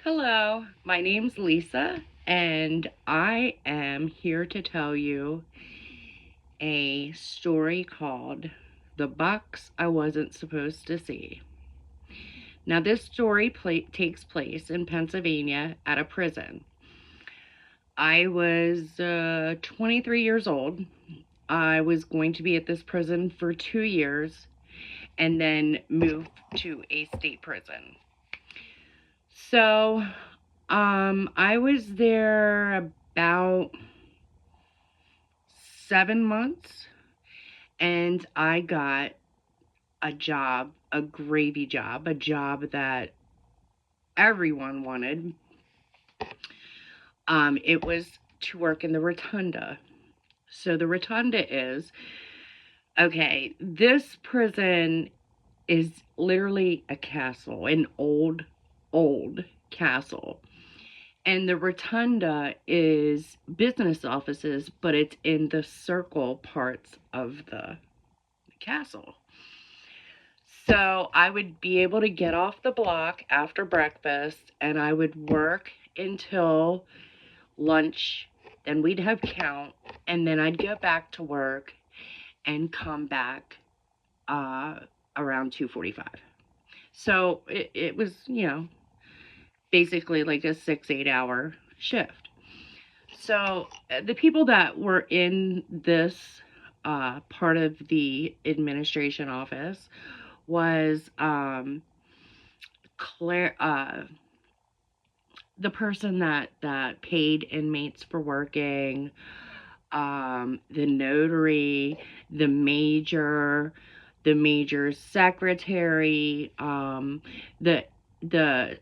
Hello, my name's Lisa, and I am here to tell you a story called The Box I Wasn't Supposed to See. Now, this story takes place in Pennsylvania at a prison. I was 23 years old. I was going to be at this prison for 2 years and then move to a state prison. So, I was there about 7 months, and I got a job, a gravy job, a job that everyone wanted. It was to work in the rotunda. So the rotunda is okay. This prison is literally a castle, an old castle. And the rotunda is business offices, but it's in the circle parts of the castle. So I would be able to get off the block after breakfast and I would work until lunch. Then we'd have count, and then I'd go back to work and come back around 2:45. So it was, basically like a 6-8 hour shift. So the people that were in this part of the administration office was Claire, the person that paid inmates for working, the notary, the major, the major's secretary, the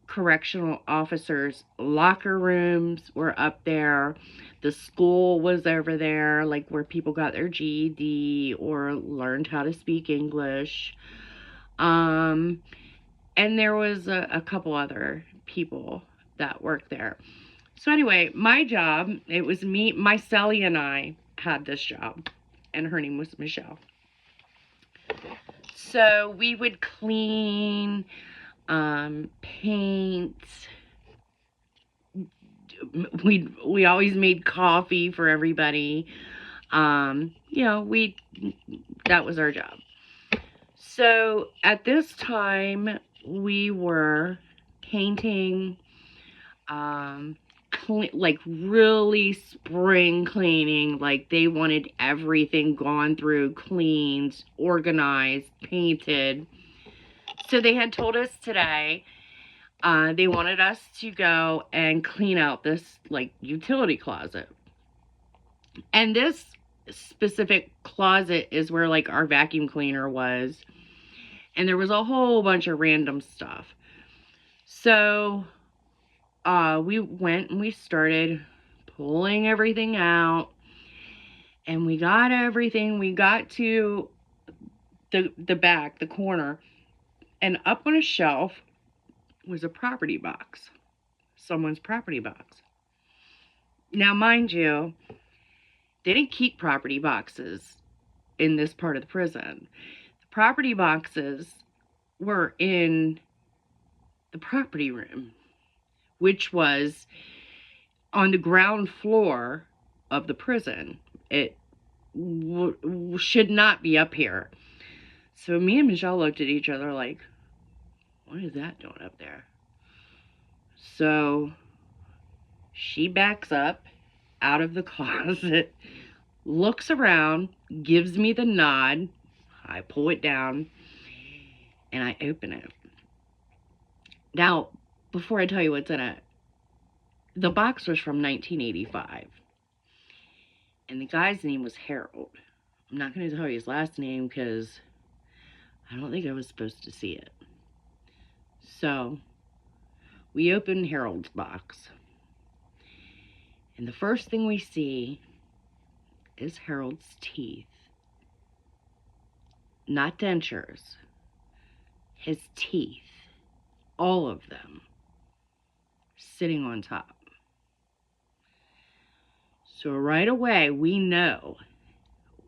correctional officers' locker rooms were up there. The school was over there, like where people got their GED or learned how to speak English. And there was a couple other people that worked there. So anyway, my job, it was me, my cellie and I had this job, and her name was Michelle. So we would clean, paint. We always made coffee for everybody. We that was our job. So at this time, we were painting, like really spring cleaning. Like they wanted everything gone through, cleaned, organized, painted. So they had told us today they wanted us to go and clean out this like utility closet. And this specific closet is where like our vacuum cleaner was. And there was a whole bunch of random stuff. So we went and we started pulling everything out. And we got everything. We got to the back, the corner. And up on a shelf was a property box. Someone's property box. Now, mind you, they didn't keep property boxes in this part of the prison. The property boxes were in the property room, which was on the ground floor of the prison. It should not be up here. So me and Michelle looked at each other like, what is that doing up there? So she backs up out of the closet, looks around, gives me the nod. I pull it down and I open it. Now, before I tell you what's in it, the box was from 1985. And the guy's name was Harold. I'm not going to tell you his last name because I don't think I was supposed to see it. So, we open Harold's box. And the first thing we see is Harold's teeth. Not dentures. His teeth. All of them. Sitting on top. So right away, we know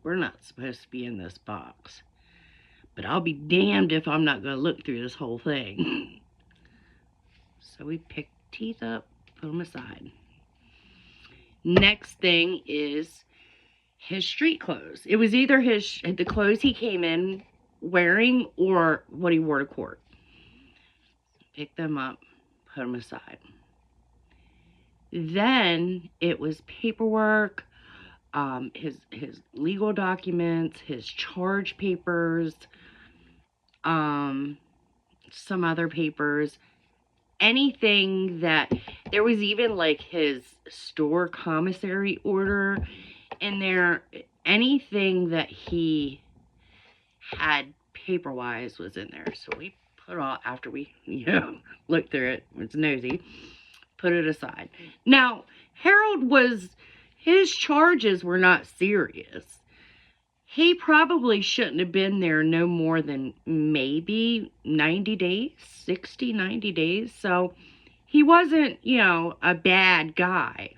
we're not supposed to be in this box. But I'll be damned if I'm not going to look through this whole thing. So we picked teeth up, put them aside. Next thing is his street clothes. It was either the clothes he came in wearing or what he wore to court. Pick them up, put them aside. Then it was paperwork, his legal documents, his charge papers, some other papers, anything that, there was even like his store commissary order in there. Anything that he had paper-wise was in there. So we put all, after we, looked through it, it's nosy, put it aside. Now, Harold his charges were not serious. He probably shouldn't have been there no more than maybe 90 days, 60, 90 days. So he wasn't, a bad guy.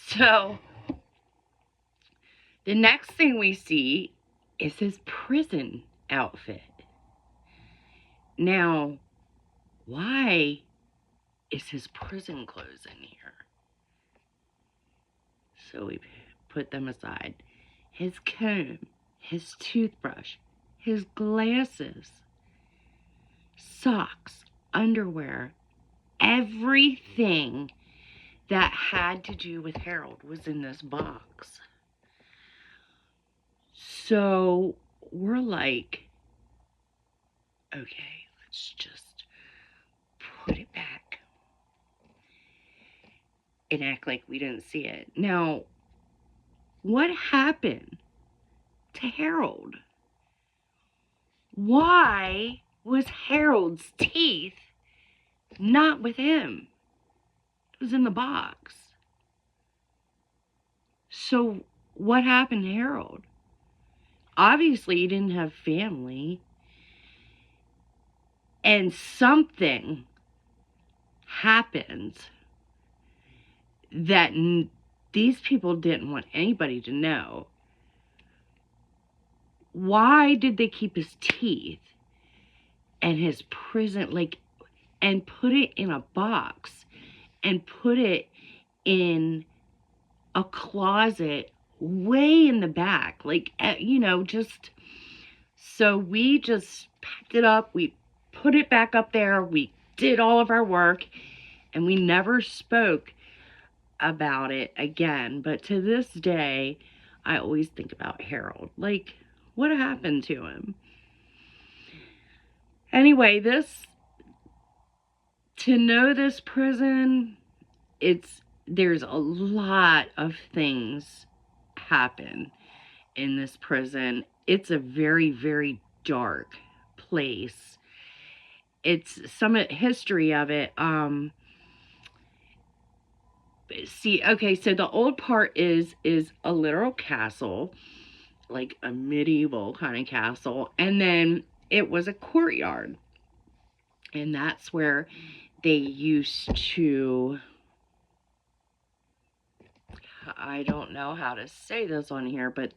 So the next thing we see is his prison outfit. Now, why is his prison clothes in here? So we put them aside. His comb, his toothbrush, his glasses, socks, underwear, everything that had to do with Harold was in this box. So we're like, okay, let's just put it back and act like we didn't see it. Now, what happened to Harold? Why was Harold's teeth not with him? It was in the box. So what happened to Harold? Obviously, he didn't have family. And something happened that these people didn't want anybody to know. Why did they keep his teeth and his prison, and put it in a box and put it in a closet way in the back? Just, so we just packed it up, we put it back up there, we did all of our work, and we never spoke about it again. But to this day, I always think about Harold. What happened to him? Anyway, to know this prison, there's a lot of things happen in this prison. It's a very, very dark place. It's some history of it. Okay, so the old part is a literal castle, like a medieval kind of castle, and then it was a courtyard, and that's where they used to, I don't know how to say this on here, but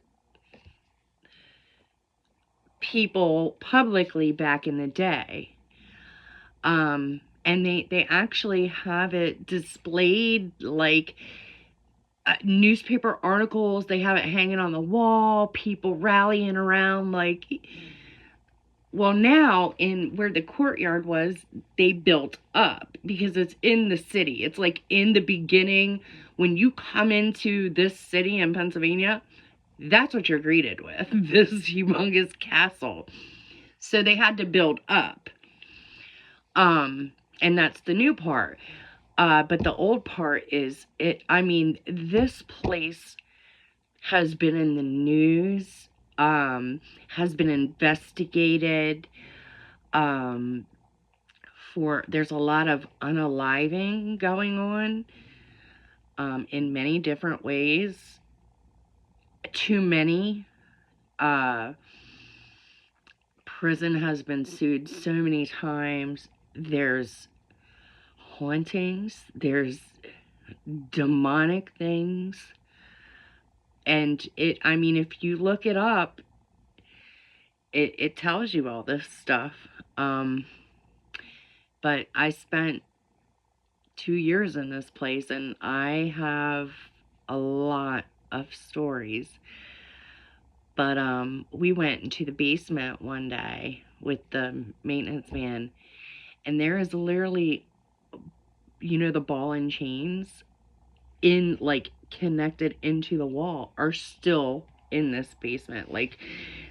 people publicly back in the day, and they actually have it displayed, newspaper articles. They have it hanging on the wall, people rallying around, well, now in where the courtyard was, they built up because it's in the city. It's in the beginning when you come into this city in Pennsylvania, that's what you're greeted with, this humongous castle. So they had to build up. And that's the new part. But the old part is this place has been in the news, has been investigated, there's a lot of unaliving going on, in many different ways. Too many. Prison has been sued so many times. There's hauntings, there's demonic things, and if you look it up, it tells you all this stuff. But But I spent 2 years in this place, and I have a lot of stories. But we went into the basement one day with the maintenance man, and there is literally, the ball and chains in, like, connected into the wall are still in this basement. Like,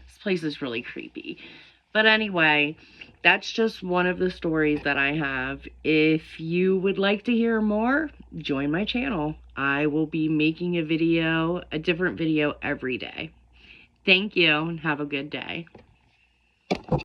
this place is really creepy. But anyway, that's just one of the stories that I have. If you would like to hear more, join my channel. I will be making a different video every day. Thank you, and have a good day.